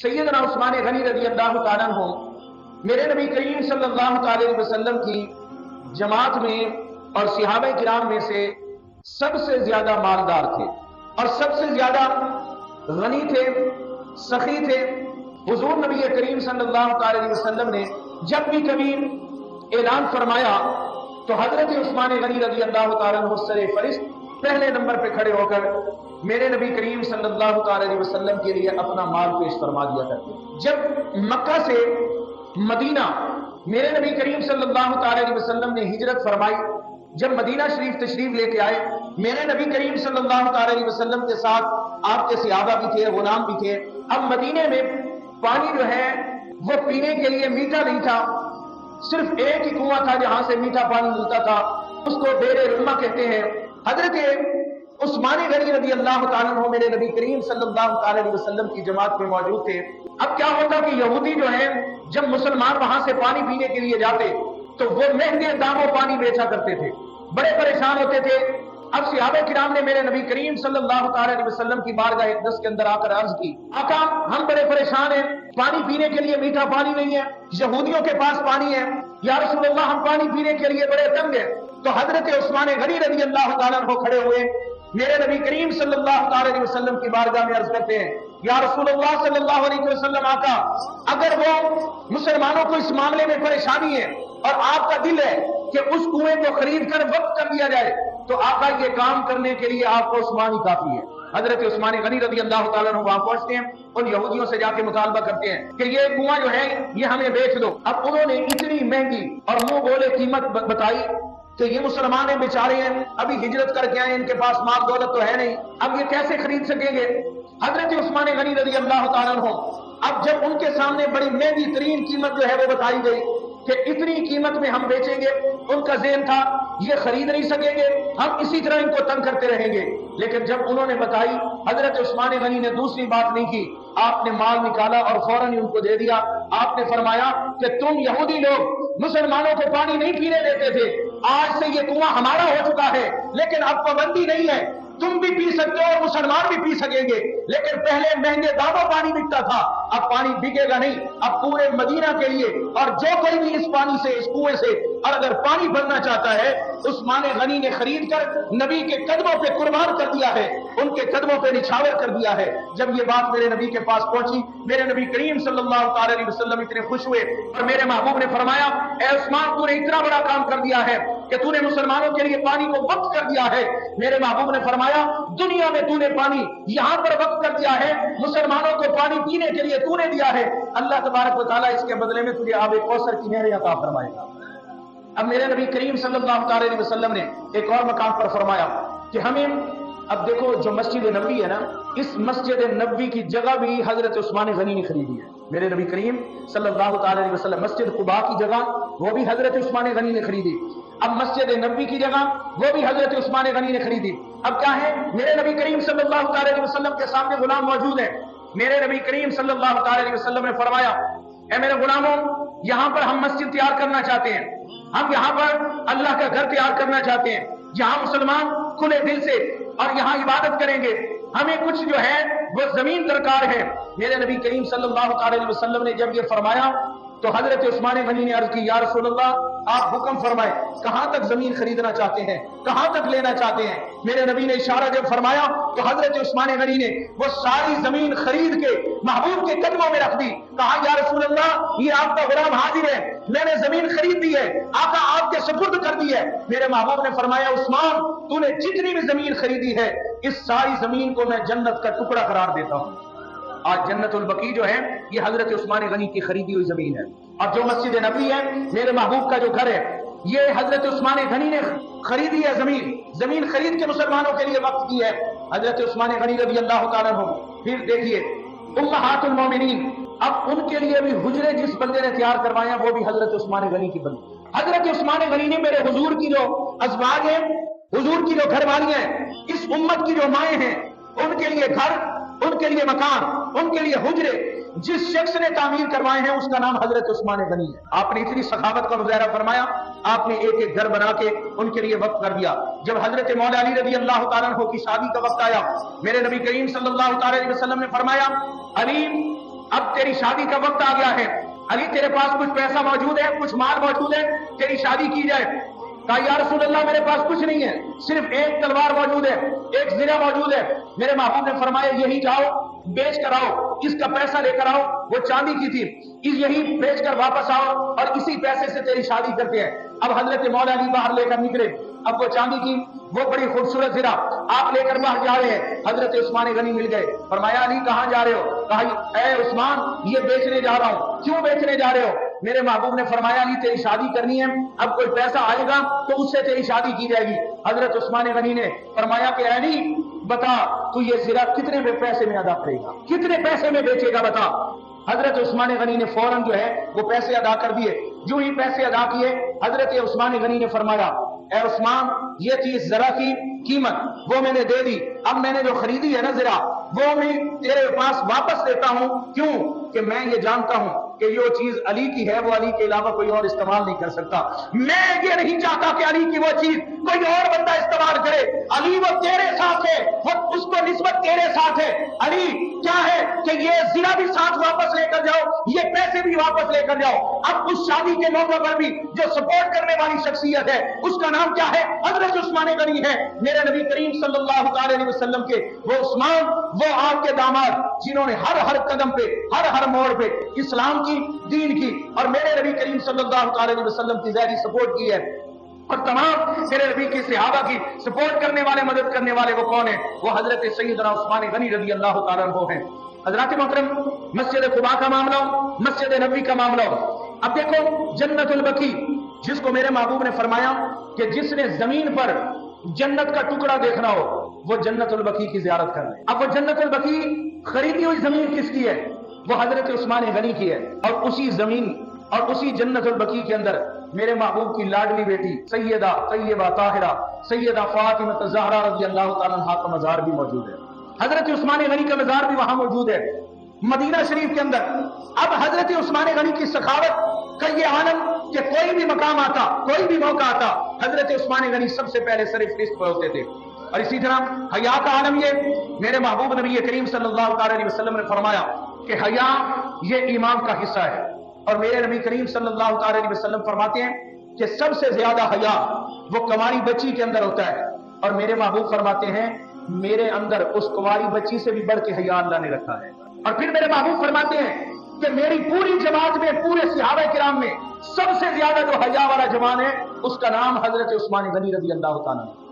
सैयदना उस्मान गनी रज़ी अल्लाह तआला अन्हु मेरे नबी करीम सल्लल्लाहु अलैहि वसल्लम की जमात में और सहाबा किराम में से सबसे ज्यादा मालदार थे और सबसे ज्यादा गनी थे, सखी थे। हुजूर नबी करीम सल्लल्लाहु अलैहि वसल्लम ने जब भी कभी ऐलान फरमाया तो हजरत उस्मान गनी रज़ी अल्लाह तआला अन्हु सरे फरिश्त पहले नंबर पे खड़े होकर मेरे नबी करीम सल्लल्लाहु अलैहि वसल्लम के लिए अपना माल पेश फरमा दिया करते। जब मक्का से मदीना मेरे नबी करीम सल्लल्लाहु अलैहि वसल्लम ने हिजरत फरमाई, जब मदीना शरीफ तशरीफ लेके आए, मेरे नबी करीम सल्लल्लाहु अलैहि वसल्लम के साथ आपके सहाबा भी थे, गुलाम भी थे। अब मदीने में पानी जो है वो पीने के लिए मीठा नहीं था, सिर्फ एक ही कुआं था जहां से मीठा पानी मिलता था, उसको बेरे रुमा कहते हैं। हजरत उस्मान गनी रज़ी अल्लाह तआला अन्हु मेरे नबी करीम सल्लल्लाहु अलैहि वसल्लम की जमात में मौजूद थे। अब क्या होता कि यहूदी जो है जब मुसलमान वहां से पानी पीने के लिए जाते तो वो महंगे दामों पानी बेचा करते थे, बड़े परेशान होते थे। अब सहाबा किराम ने मेरे नबी करीम सल्लल्लाहु अलैहि वसल्लम की बारगाह इक़दस के अंदर आकर अर्ज की, आका हम बड़े परेशान हैं, पानी पीने के लिए मीठा पानी नहीं है, यहूदियों के पास पानी है, या रसूल अल्लाह हम पानी पीने के लिए बड़े तंग हैं। तो हजरत उस्मान गनी रज़ी अल्लाह तआला अन्हु खड़े हुए मेरे नबी करीम सल्लल्लाहु अलैहि वसल्लम की बारगाह में अर्ज करते हैं, या रसूल अल्लाह सल्लल्लाहु अलैहि वसल्लम आका अगर वो मुसलमानों को इस मामले में परेशानी है और आपका दिल है कि उस कुएं को खरीद कर वक्त कर दिया जाए तो आका ये काम करने के लिए आपको उस्मान ही काफी है। हजरत उस्मान गनी रज़ी अल्लाह तआला अन्हु वहां पहुंचते हैं, उन यहूदियों से जाके मुतालबा करते हैं कि ये कुआं जो है ये हमें बेच दो। अब उन्होंने इतनी महंगी और मुंह बोले कीमत बताई कि ये मुसलमान हैं, बेचारे हैं, अभी हिजरत करके आए, इनके पास माल दौलत तो है नहीं, अब ये कैसे खरीद सकेंगे। हजरत उस्मान गनी रज़ी अल्लाह तआला अन्हु अब जब उनके सामने बड़ी महंगी तरीन कीमत जो है वो बताई गई कि इतनी कीमत में हम बेचेंगे, उनका ज़हन था ये खरीद नहीं सकेंगे, हम इसी तरह इनको तंग करते रहेंगे। लेकिन जब उन्होंने बताई, हजरत उस्मान गनी ने दूसरी बात नहीं की, आपने माल निकाला और फौरन ही उनको दे दिया। आपने फरमाया कि तुम यहूदी लोग मुसलमानों को पानी नहीं पीने देते थे, आज से ये कुआं हमारा हो चुका है, लेकिन अब पाबंदी नहीं है, तुम भी पी सकते हो और मुसलमान भी पी सकेंगे। लेकिन पहले महंगे दामों पानी बिकता था, अब पानी बिकेगा नहीं, अब पूरे मदीना के लिए और जो कोई भी इस पानी से, इस कुएं से और अगर पानी भरना चाहता है, उस्मान गनी ने खरीद कर नबी के कदमों पे कुर्बान कर दिया है, उनके कदमों पे निछावर कर दिया है। जब ये बात मेरे नबी के पास पहुंची, मेरे नबी करीम सल्लल्लाहु अलैहि वसल्लम इतने खुश हुए और मेरे महबूब ने फरमाया, ए उस्मान तूने इतना बड़ा काम कर दिया है कि तूने मुसलमानों के लिए पानी को वक्त कर दिया है। मेरे महबूब ने फरमाया, दुनिया में तूने पानी यहां पर वक्त कर दिया है, मुसलमानों को पानी पीने के लिए तूने दिया है, अल्लाह तबारक व तआला इसके बदले में तुझे आबे कौसर की नहरें अता फरमाएगा। अब मेरे नबी करीम सल्लल्लाहु अलैहि वसल्लम ने एक और मकाम पर फरमाया कि हमें, अब देखो जो मस्जिद नबवी है ना, इस मस्जिद नबवी की जगह भी हजरत उस्मान गनी ने खरीदी है। मेरे नबी करीम सल्लल्लाहु अलैहि वसल्लम मस्जिद कुबा की जगह वो भी हजरत उस्मान गनी ने खरीदी, अब मस्जिद नबवी की जगह वो भी हजरत उस्मान गनी ने खरीदी। अब क्या है, मेरे नबी करीम सल्लल्लाहु अलैहि वसल्लम के सामने गुलाम मौजूद है। मेरे नबी करीम सल्लल्लाहु अलैहि वसल्लम ने फरमाया, ऐ मेरे गुलामों, यहाँ पर हम मस्जिद तैयार करना चाहते हैं, हम यहाँ पर अल्लाह का घर तैयार करना चाहते हैं, जहाँ मुसलमान खुले दिल से और यहाँ इबादत करेंगे, हमें कुछ जो है वो जमीन दरकार है। मेरे नबी करीम सल्लल्लाहु अलैहि वसल्लम ने जब ये फरमाया तो हजरत उस्मान गनी ने अर्ज की, या रसूल अल्लाह आप हुक्म फरमाए, कहां तक जमीन खरीदना चाहते हैं, कहां तक लेना चाहते हैं। मेरे नबी ने इशारा जब फरमाया तो हजरत उस्मान गनी ने वो सारी जमीन खरीद के महबूब के कदमों में रख दी। कहा, या रसूल अल्लाह ये आपका गुलाम हाजिर है, मैंने जमीन खरीद दी है, आका आपके सुपुर्द कर दी है। मेरे महबूब ने फरमाया, उस्मान तूने जितनी भी जमीन खरीदी है, इस सारी जमीन को मैं जन्नत का टुकड़ा करार देता हूं। आज जन्नतुल बकी जो है ये हजरत उस्मान गनी की खरीदी हुई जमीन है, और जो मस्जिद नबी है, मेरे महबूब का जो घर है, ये हजरत उस्मान गनी ने खरीदी है। जमीन खरीद के मुसलमानों के लिए वक्त की है हजरत उस्मान गनी रज़ी अल्लाह तआला अन्हु। फिर देखिए उम्महातुल मोमिनीन, अब उनके लिए भी हुजरे जिस बंदे ने तैयार करवाए हैं वो भी हजरत उस्मान गनी की बंदी। हजरत उस्मान गनी ने मेरे हुजूर की जो अज़वाज है, हुजूर की जो घरवालियां हैं, इस उम्मत की जो माएँ हैं, उनके लिए घर, उनके लिए मकान, उनके लिए हुजरे जिस शख्स ने तामीर करवाए हैं उसका नाम हजरत उस्मान गनी है। आपने इतनी सखावत का मुजाहरा फरमाया, आपने एक एक घर बना के उनके लिए वक्त कर दिया। जब हजरत मौला अली रज़ी अल्लाह तआला अन्हु की शादी का वक्त आया, मेरे नबी करीम सल्लल्लाहु अलैहि वसल्लम ने फरमाया, अली اب تیری شادی کا وقت آ گیا ہے، علی تیرے پاس کچھ پیسہ موجود ہے، کچھ مال موجود ہے، تیری شادی کی جائے۔ کہا یا رسول اللہ میرے پاس کچھ نہیں ہے، صرف ایک تلوار موجود ہے، ایک زرہ موجود ہے۔ میرے محبوب نے فرمایا یہی جاؤ بیچ کر آؤ، اس کا پیسہ لے کر آؤ، وہ چاندی کی تھی، یہی بیچ کر واپس آؤ اور اسی پیسے سے تیری شادی کرتے ہیں۔ اب حضرت مولا علی باہر لے کر نکلے، اب وہ چاندی کی وہ بڑی خوبصورت زرہ آپ لے کر باہر جا رہے ہیں۔ حضرت عثمان غنی مل گئے، فرمایا علی کہاں جا رہے ہو؟ کہا اے عثمان یہ بیچنے جا رہا ہوں۔ کیوں بیچنے جا رہے ہو؟ میرے محبوب نے فرمایا علی تیری شادی کرنی ہے، اب کوئی پیسہ آئے گا تو اس سے تیری شادی کی جائے گی۔ حضرت عثمان غنی نے فرمایا کہ اے علی بتا تو یہ زرہ کتنے پیسے میں ادا کرے گا، کتنے پیسے میں بیچے گا بتا۔ حضرت عثمان غنی نے فوراً جو ہے وہ پیسے ادا کر دیے۔ جو ہی پیسے ادا کیے حضرت عثمان غنی نے فرمایا اے عثمان یہ چیز زرہ کی قیمت وہ میں نے دے دی، اب میں نے جو خریدی ہے نا زرہ وہ میں تیرے پاس واپس دیتا ہوں۔ کیوں کہ میں یہ جانتا ہوں کہ یہ چیز علی کی ہے، وہ علی کے علاوہ کوئی اور استعمال نہیں کر سکتا۔ میں یہ نہیں چاہتا کہ علی کی وہ چیز کوئی اور بندہ استعمال کرے۔ علی وہ تیرے ساتھ ہے، وہ اس کو نسبت تیرے ساتھ ہے۔ علی کیا ہے کہ یہ زرہ بھی ساتھ واپس لے کر جاؤ، یہ پیسے بھی واپس لے کر جاؤ۔ اب اس شادی کے موقع پر بھی جو سپورٹ کرنے والی شخصیت ہے اس کا نام کیا ہے؟ حضرت عثمان غنی ہے۔ میرے نبی کریم صلی اللہ علیہ وسلم کے وہ عثمان، وہ آپ کے داماد جنہوں نے ہر قدم پہ ہر موڑ پہ اسلام کی دین کی اور میرے نبی کریم صلی اللہ علیہ وسلم کی ظاہری سپورٹ کی ہے۔ اور تمام میرے نبی کی صحابہ کی سپورٹ کرنے والے مدد کرنے والے وہ کون ہیں؟ وہ حضرت سیدنا عثمان غنی رضی اللہ تعالیٰ عنہ ہیں۔ حضرات محترم مسجد قباء کا معاملہ ہو، مسجد نبوی کا معاملہ ہو، اب دیکھو جنت البقیع جس کو میرے محبوب نے فرمایا کہ جس نے زمین پر جنت کا ٹکڑا دیکھنا ہو وہ جنت البقیع کی زیارت کر لے۔ اب وہ جنت البقیع خریدی ہوئی زمین کس کی ہے؟ وہ حضرت عثمان غنی کی ہے۔ اور اسی زمین اور اسی جنت البقیع کے اندر میرے محبوب کی لاڈلی بیٹی سیدہ طیبہ طاہرہ سیدہ فاطمہ زہرا رضی اللہ تعالیٰ عنہا کا مزار بھی موجود ہے۔ حضرت عثمان غنی کا مزار بھی وہاں موجود ہے مدینہ شریف کے اندر۔ اب حضرت عثمان غنی کی سخاوت کا یہ عالم کہ کوئی بھی مقام آتا، کوئی بھی موقع آتا، حضرت عثمان غنی سب سے پہلے سر فہرست پر ہوتے تھے۔ اور اسی طرح حیا کا عالم یہ میرے محبوب نبی کریم صلی اللہ علیہ وسلم نے فرمایا کہ حیا یہ ایمان کا حصہ ہے۔ اور میرے نبی کریم صلی اللہ علیہ وسلم فرماتے ہیں کہ سب سے زیادہ حیا وہ کنواری بچی کے اندر ہوتا ہے۔ اور میرے محبوب فرماتے ہیں میرے اندر اس کنواری بچی سے بھی بڑھ کے حیا اللہ نے رکھا ہے۔ اور پھر میرے محبوب فرماتے ہیں کہ میری پوری جماعت میں، پورے صحابہ کرام میں سب سے زیادہ جو حیا والا جوان ہے اس کا نام حضرت عثمان غنی رضی اللہ تعالیٰ عنہ۔